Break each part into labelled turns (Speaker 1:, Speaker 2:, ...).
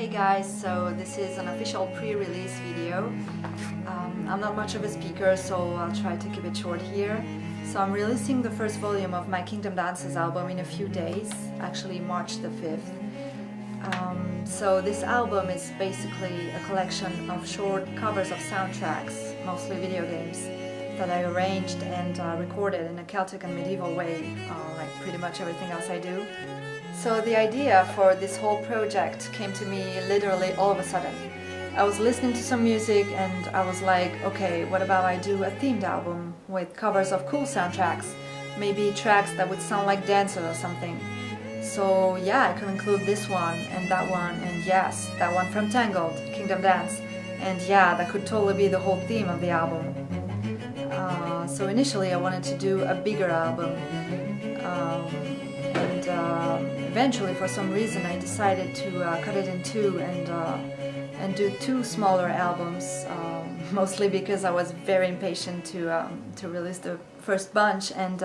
Speaker 1: Hey guys, so this is an official pre-release video. I'm not much of a speaker, so I'll try to keep it short here. So I'm releasing the first volume of my Kingdom Dances album in a few days, actually March the 5th. So this album is basically a collection of short covers of soundtracks, mostly video games, that I arranged and recorded in a Celtic and medieval way, like pretty much everything else I do. So the idea for this whole project came to me literally all of a sudden. I was listening to some music and I was like, okay, what about I do a themed album with covers of cool soundtracks, maybe tracks that would sound like dances or something. So yeah, I could include this one, and yes, that one from Tangled, Kingdom Dance, and yeah, that could totally be the whole theme of the album. So initially I wanted to do a bigger album, eventually for some reason I decided to cut it in two and do two smaller albums, mostly because I was very impatient to release the first bunch, and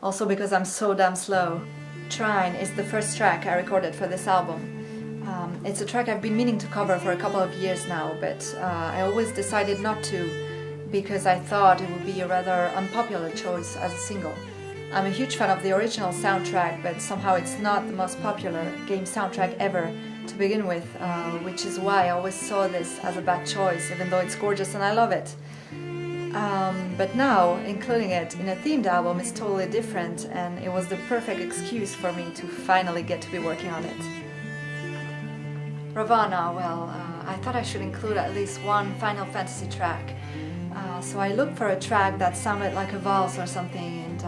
Speaker 1: also because I'm so damn slow. Trine is the first track I recorded for this album. It's a track I've been meaning to cover for a couple of years now, but I always decided not to because I thought it would be a rather unpopular choice as a single. I'm a huge fan of the original soundtrack, but somehow it's not the most popular game soundtrack ever to begin with, which is why I always saw this as a bad choice, even though it's gorgeous and I love it. But now, including it in a themed album is totally different, and it was the perfect excuse for me to finally get to be working on it. Ravana, well, I thought I should include at least one Final Fantasy track. So I looked for a track that sounded like a valse or something, and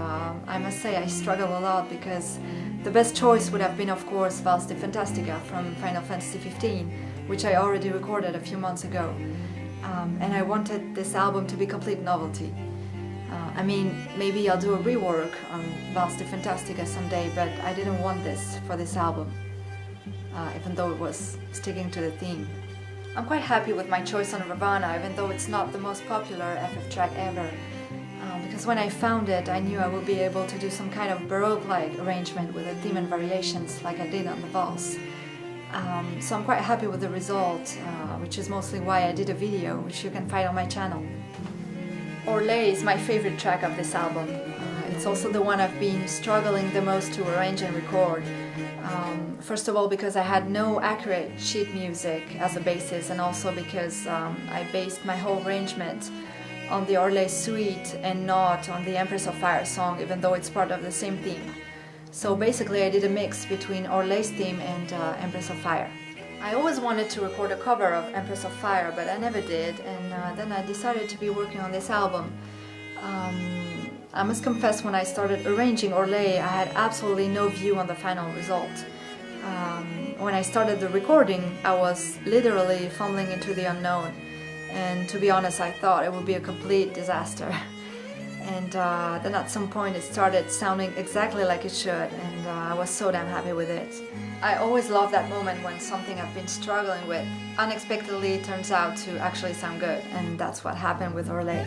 Speaker 1: I must say I struggled a lot because the best choice would have been, of course, Valse di Fantastica from Final Fantasy XV, which I already recorded a few months ago. And I wanted this album to be complete novelty. I mean, maybe I'll do a rework on Valse di Fantastica someday, but I didn't want this for this album, even though it was sticking to the theme. I'm quite happy with my choice on Ravana, even though it's not the most popular FF track ever, because when I found it, I knew I would be able to do some kind of Baroque-like arrangement with the theme and variations like I did on the Valse. So I'm quite happy with the result, which is mostly why I did a video, which you can find on my channel. Orlais is my favorite track of this album. It's also the one I've been struggling the most to arrange and record. First of all, because I had no accurate sheet music as a basis, and also because I based my whole arrangement on the Orlais suite and not on the Empress of Fire song, even though it's part of the same theme. So basically I did a mix between Orlais' theme and Empress of Fire. I always wanted to record a cover of Empress of Fire, but I never did, and then I decided to be working on this album. I must confess, when I started arranging Orlais, I had absolutely no view on the final result. When I started the recording, I was literally fumbling into the unknown, and to be honest, I thought it would be a complete disaster. And then at some point it started sounding exactly like it should, and I was so damn happy with it. I always love that moment when something I've been struggling with unexpectedly turns out to actually sound good, and that's what happened with Orlais.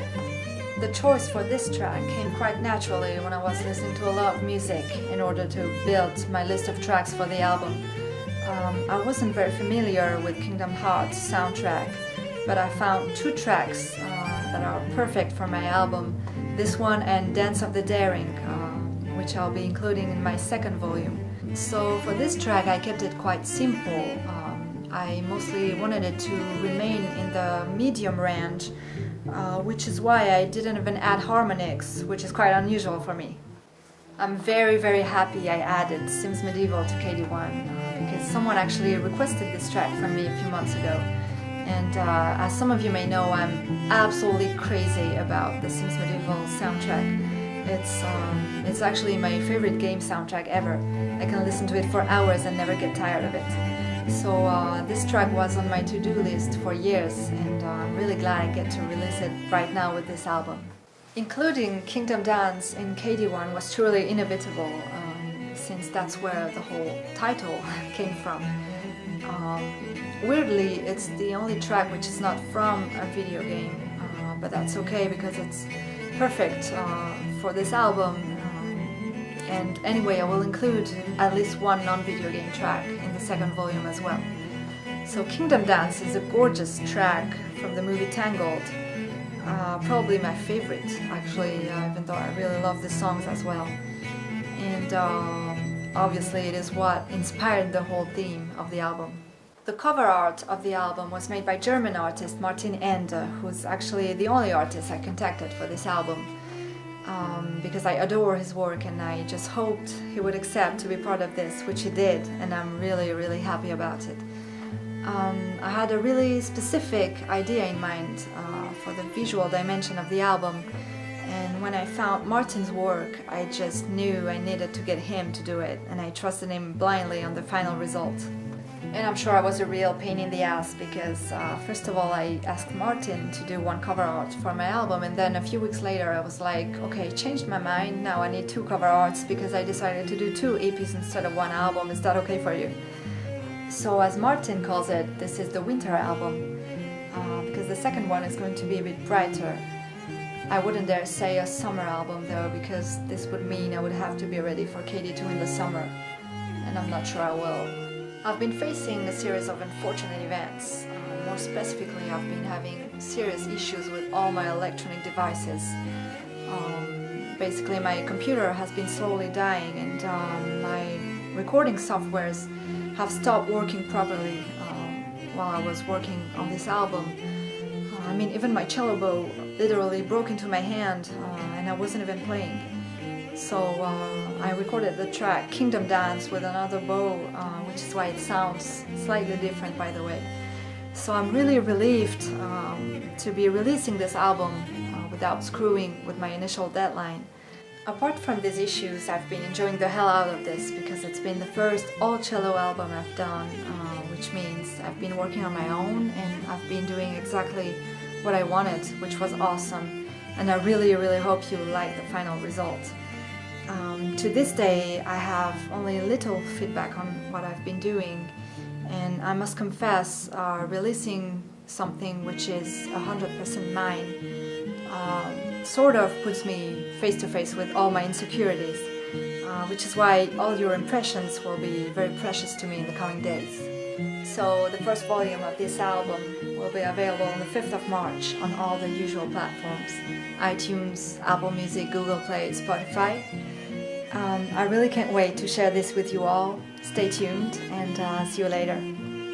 Speaker 1: The choice for this track came quite naturally when I was listening to a lot of music in order to build my list of tracks for the album. I wasn't very familiar with Kingdom Hearts soundtrack, but I found two tracks that are perfect for my album, this one and Dance of the Daring, which I'll be including in my second volume. So for this track I kept it quite simple. I mostly wanted it to remain in the medium range, which is why I didn't even add harmonics, which is quite unusual for me. I'm very, very happy I added Sims Medieval to KD1, because someone actually requested this track from me a few months ago. And as some of you may know, I'm absolutely crazy about the Sims Medieval soundtrack. It's actually my favorite game soundtrack ever. I can listen to it for hours and never get tired of it. So this track was on my to-do list for years, and I'm really glad I get to release it right now with this album. Including Kingdom Dance in KD1 was truly inevitable, since that's where the whole title came from. Weirdly, it's the only track which is not from a video game, but that's okay because it's perfect for this album. And anyway, I will include at least one non-video game track in the second volume as well. So Kingdom Dance is a gorgeous track from the movie Tangled. Probably my favorite, actually, even though I really love the songs as well. And obviously it is what inspired the whole theme of the album. The cover art of the album was made by German artist Martin Ende, who's actually the only artist I contacted for this album. Because I adore his work and I just hoped he would accept to be part of this, which he did, and I'm really, really happy about it. I had a really specific idea in mind for the visual dimension of the album, and when I found Martin's work, I just knew I needed to get him to do it, and I trusted him blindly on the final result. And I'm sure I was a real pain in the ass because first of all I asked Martin to do one cover art for my album, and then a few weeks later I was like, okay, changed my mind, now I need 2 cover arts because I decided to do 2 EPs instead of 1 album. Is that okay for you? So as Martin calls it, this is the winter album because the second one is going to be a bit brighter. I wouldn't dare say a summer album though, because this would mean I would have to be ready for KD2 in the summer, and I'm not sure I will. I've been facing a series of unfortunate events. More specifically, I've been having serious issues with all my electronic devices. Basically, my computer has been slowly dying, and my recording softwares have stopped working properly while I was working on this album. I mean, even my cello bow literally broke into my hand and I wasn't even playing. So I recorded the track Kingdom Dance with another bow, which is why it sounds slightly different, by the way. So I'm really relieved to be releasing this album without screwing with my initial deadline. Apart from these issues, I've been enjoying the hell out of this because it's been the first all-cello album I've done, which means I've been working on my own and I've been doing exactly what I wanted, which was awesome. And I really, really hope you like the final result. To this day, I have only little feedback on what I've been doing, and I must confess, releasing something which is 100% mine sort of puts me face to face with all my insecurities, which is why all your impressions will be very precious to me in the coming days. So the first volume of this album will be available on the 5th of March on all the usual platforms: iTunes, Apple Music, Google Play, Spotify. I really can't wait to share this with you all. Stay tuned and see you later.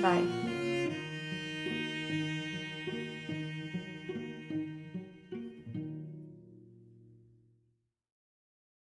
Speaker 1: Bye.